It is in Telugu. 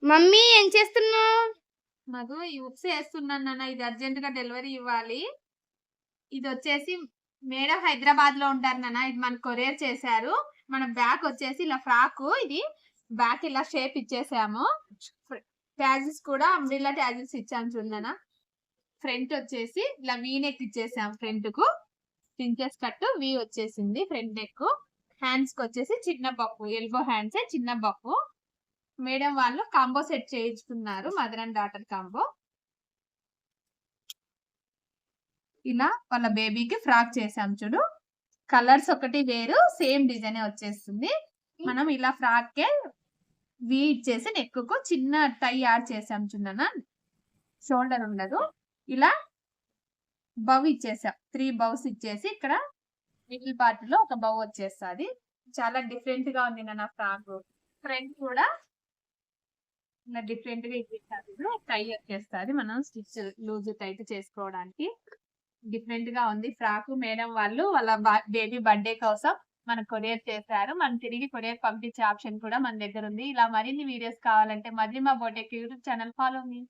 మమ్మీ ఏం చేస్తున్నావు? మగు ఈ ఉప్స్ వేస్తున్నాను నాన్న. ఇది అర్జెంట్ గా డెలివరీ ఇవ్వాలి. ఇది వచ్చేసి మేడం హైదరాబాద్ లో ఉంటారు నాన్న. ఇది మన కొరియర్ చేశారు. మన బ్యాక్ వచ్చేసి ఇలా ఫ్రాక్. ఇది బ్యాక్ ఇలా షేప్ ఇచ్చేసాము. ట్యాజెస్ కూడా అంబ్రిల్లా ట్యాజెస్ ఇచ్చాము చూడనా. ఫ్రంట్ వచ్చేసి ఇలా వీ నెక్ ఇచ్చేసాం. ఫ్రంట్ కు పించెస్ కట్ వీ వచ్చేసింది ఫ్రంట్ నెక్. హ్యాండ్స్ కి వచ్చేసి చిన్న బప్పు, ఎల్బో హ్యాండ్స్ చిన్న బప్పు. మేడం వాళ్ళు కాంబో సెట్ చేయించుకున్నారు, మదర్ అండ్ డాటర్ కాంబో. ఇలా వాళ్ళ బేబీకి ఫ్రాక్ చేసాం చూడు. కలర్స్ ఒకటి వేరు, సేమ్ డిజైన్ వచ్చేస్తుంది. మనం ఇలా ఫ్రాక్ కే వీ ఇచ్చేసి నెక్ కు చిన్న టై యాడ్ చేసాం చూడనా. షోల్డర్ ఉండదు. ఇలా బౌ ఇచ్చేసాం. 3 బౌస్ ఇచ్చేసి ఇక్కడ మిడిల్ పార్ట్ లో ఒక బౌ వచ్చేస్తుంది. చాలా డిఫరెంట్ గా ఉంది నా ఫ్రాక్. ఫ్రంట్ కూడా ఇలా డిఫరెంట్ గా ఇచ్చేసారు. టై వచ్చేస్తుంది, మనం స్టిచ్ లూజ్ టైట్ చేసుకోవడానికి. డిఫరెంట్ గా ఉంది ఫ్రాక్. మేడం వాళ్ళు వాళ్ళ బేబీ బర్త్డే కోసం మన కొరియర్ చేశారు. మనం తిరిగి కొరియర్ పంపించే ఆప్షన్ కూడా మన దగ్గర ఉంది. ఇలా మరిన్ని వీడియోస్ కావాలంటే మధ్యమ boutique YouTube channel follow me.